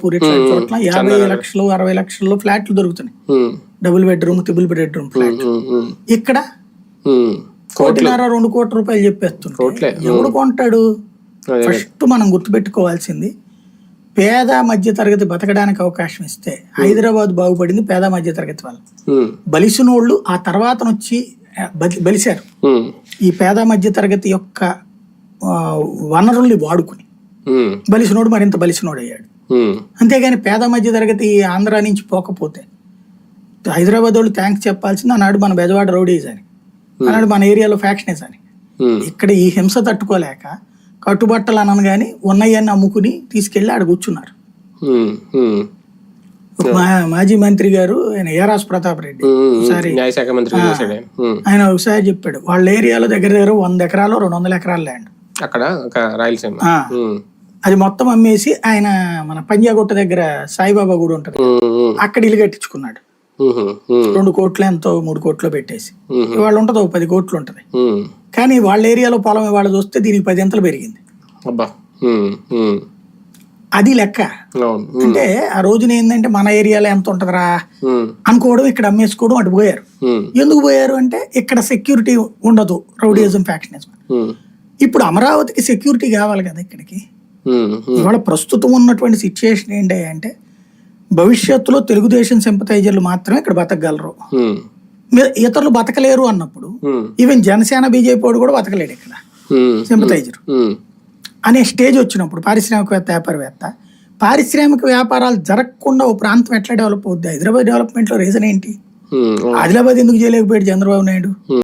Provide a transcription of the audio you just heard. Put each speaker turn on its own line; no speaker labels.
పూరి ఇట్లాంటి చోట్ల 50 లక్షలు 60 లక్షల్లో ఫ్లాట్లు దొరుకుతున్నాయి. Double bedroom, triple bedroom flat. ఇక్కడ 1.5-2 కోట్ల రూపాయలు చెప్పేస్తున్నారు. ఎవడు కొంటాడు? ఫస్ట్ మనం గుర్తుపెట్టుకోవాల్సింది, పేద మధ్య తరగతి బతకడానికి అవకాశం ఇస్తే హైదరాబాద్ బాగుపడింది పేద మధ్య తరగతి వాళ్ళు. బలిసినోళ్ళు ఆ తర్వాత వచ్చి బలిశారు ఈ పేద మధ్య తరగతి యొక్క వనరుల్ని వాడుకుని. బలిసినోడు మరింత బలిసినోడు అయ్యాడు. అంతేగాని పేద మధ్య తరగతి ఆంధ్ర నుంచి పోకపోతే హైదరాబాద్ వాళ్ళు థ్యాంక్స్ చెప్పాల్సింది ఆనాడు మన బెజవాడ రౌడీస్ అని, ఆనాడు మన ఏరియాలో ఫ్యాక్షనేస్ అని. ఇక్కడ ఈ హింస తట్టుకోలేక కట్టుబట్టలు అనను గాని ఉన్నాయని అమ్ముకుని తీసుకెళ్లి ఆడ కూర్చున్నారు. మాజీ మంత్రి గారు ఆయన ఏరాస్ ప్రతాప్ రెడ్డి ఒకసారి ఆయన ఒకసారి చెప్పాడు, వాళ్ళ ఏరియాలో దగ్గర 100 ఎకరాలు 200 ఎకరాల ల్యాండ్
అక్కడ రాయలసీమ,
అది మొత్తం అమ్మేసి ఆయన మన పంజాగుట్ట దగ్గర సాయిబాబా గుడి ఉంటది అక్కడ ఇల్లు కట్టించుకున్నాడు. 2 కోట్లు ఎంతో 3 కోట్లు పెట్టేసి. ఇవాళ ఉంటది 10 కోట్లు ఉంటది. కానీ వాళ్ళ ఏరియాలో పొలం ఇవాళ చూస్తే దీనికి 10 అంతలు పెరిగింది. అది లెక్క. అంటే ఆ రోజున ఏంటంటే మన ఏరియాలో ఎంత ఉంటదరా అనుకోవడం, ఇక్కడ అమ్మేసుకోవడం, అటు పోయారు. ఎందుకు పోయారు అంటే ఇక్కడ సెక్యూరిటీ ఉండదు, రౌడీయిజం, ఫ్యాక్షనిజం. ఇప్పుడు అమరావతికి సెక్యూరిటీ కావాలి కదా ఇక్కడికి. ఇవాళ ప్రస్తుతం ఉన్నటువంటి సిచ్యుయేషన్ ఏంటి అంటే భవిష్యత్తులో తెలుగుదేశం సింపథైజర్లు మాత్రమే ఇక్కడ బతకగలరు, ఇతరులు బతకలేరు అన్నప్పుడు ఈవెన్ జనసేన బీజేపీ వాడు కూడా బతకలేడు ఇక్కడ సింపథైజర్ అనే స్టేజ్ వచ్చినప్పుడు పారిశ్రామికవేత్త, వ్యాపారవేత్త, పారిశ్రామిక వ్యాపారాలు జరగకుండా ఓ ప్రాంతం ఎట్లా డెవలప్ అవుద్ది? హైదరాబాద్ డెవలప్మెంట్ లో రీజన్ ఏంటి? ఆదిలాబాద్ ఎందుకు చేయలేకపోయాడు చంద్రబాబు నాయుడు?